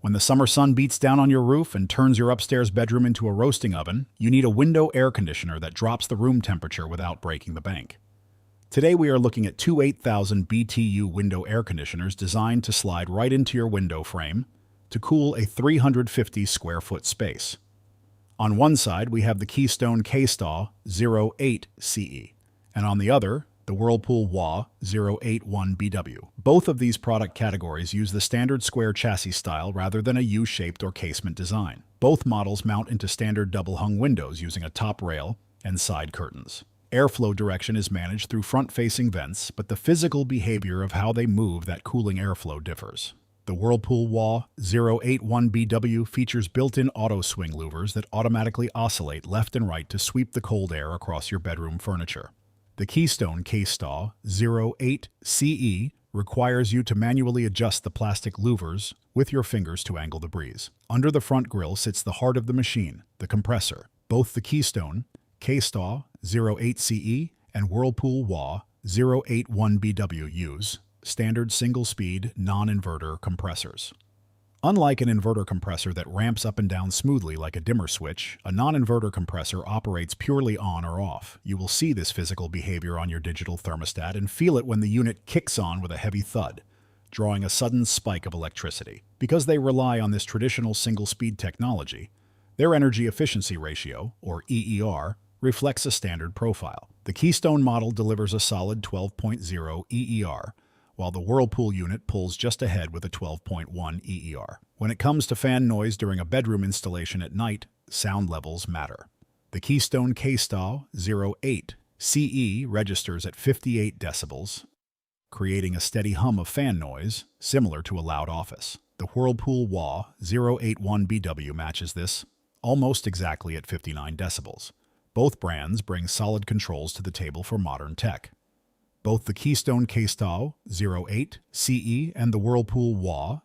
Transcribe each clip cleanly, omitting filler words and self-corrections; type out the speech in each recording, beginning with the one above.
When the summer sun beats down on your roof and turns your upstairs bedroom into a roasting oven, you need a window air conditioner that drops the room temperature without breaking the bank. Today we are looking at two 8,000 BTU window air conditioners designed to slide right into your window frame to cool a 350 square foot space. On one side we have the Keystone KSTAW08CE, and on the other, the Whirlpool WHAW081BW. Both of these product categories use the standard square chassis style rather than a U-shaped or casement design. Both models mount into standard double-hung windows using a top rail and side curtains. Airflow direction is managed through front-facing vents, but the physical behavior of how they move that cooling airflow differs. The Whirlpool WHAW081BW features built-in auto-swing louvers that automatically oscillate left and right to sweep the cold air across your bedroom furniture. The Keystone KSTAW08CE requires you to manually adjust the plastic louvers with your fingers to angle the breeze. Under the front grille sits the heart of the machine, the compressor. Both the Keystone KSTAW08CE and Whirlpool WHAW081BW use standard single-speed, non-inverter compressors. Unlike an inverter compressor that ramps up and down smoothly like a dimmer switch, a non-inverter compressor operates purely on or off. You will see this physical behavior on your digital thermostat and feel it when the unit kicks on with a heavy thud, drawing a sudden spike of electricity. Because they rely on this traditional single-speed technology, their energy efficiency ratio, or EER, reflects a standard profile. The Keystone model delivers a solid 12.0 EER, while the Whirlpool unit pulls just ahead with a 12.1 EER. When it comes to fan noise during a bedroom installation at night, sound levels matter. The Keystone KSTAW08CE registers at 58 decibels, creating a steady hum of fan noise similar to a loud office. The Whirlpool WHAW081BW matches this almost exactly at 59 decibels. Both brands bring solid controls to the table for modern tech. Both the Keystone KSTAW08CE and the Whirlpool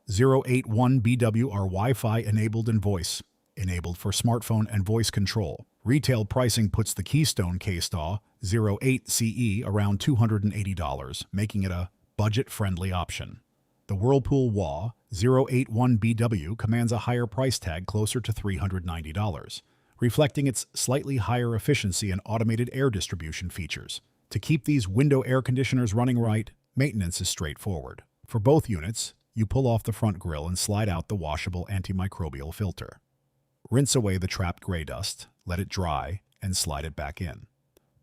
WHAW081BW are Wi-Fi enabled and voice-enabled for smartphone and voice control. Retail pricing puts the Keystone KSTAW08CE around $280, making it a budget-friendly option. The Whirlpool WHAW081BW commands a higher price tag closer to $390, reflecting its slightly higher efficiency and automated air distribution features. To keep these window air conditioners running right, maintenance is straightforward. For both units, you pull off the front grille and slide out the washable antimicrobial filter. Rinse away the trapped gray dust, let it dry, and slide it back in.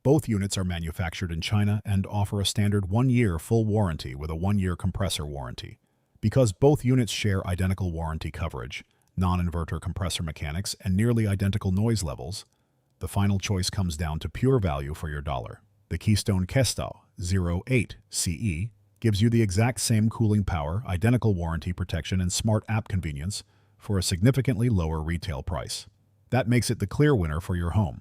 Both units are manufactured in China and offer a standard 1-year full warranty with a 1-year compressor warranty. Because both units share identical warranty coverage, non-inverter compressor mechanics, and nearly identical noise levels, the final choice comes down to pure value for your dollar. The Keystone KSTAW08CE gives you the exact same cooling power, identical warranty protection, and smart app convenience for a significantly lower retail price. That makes it the clear winner for your home.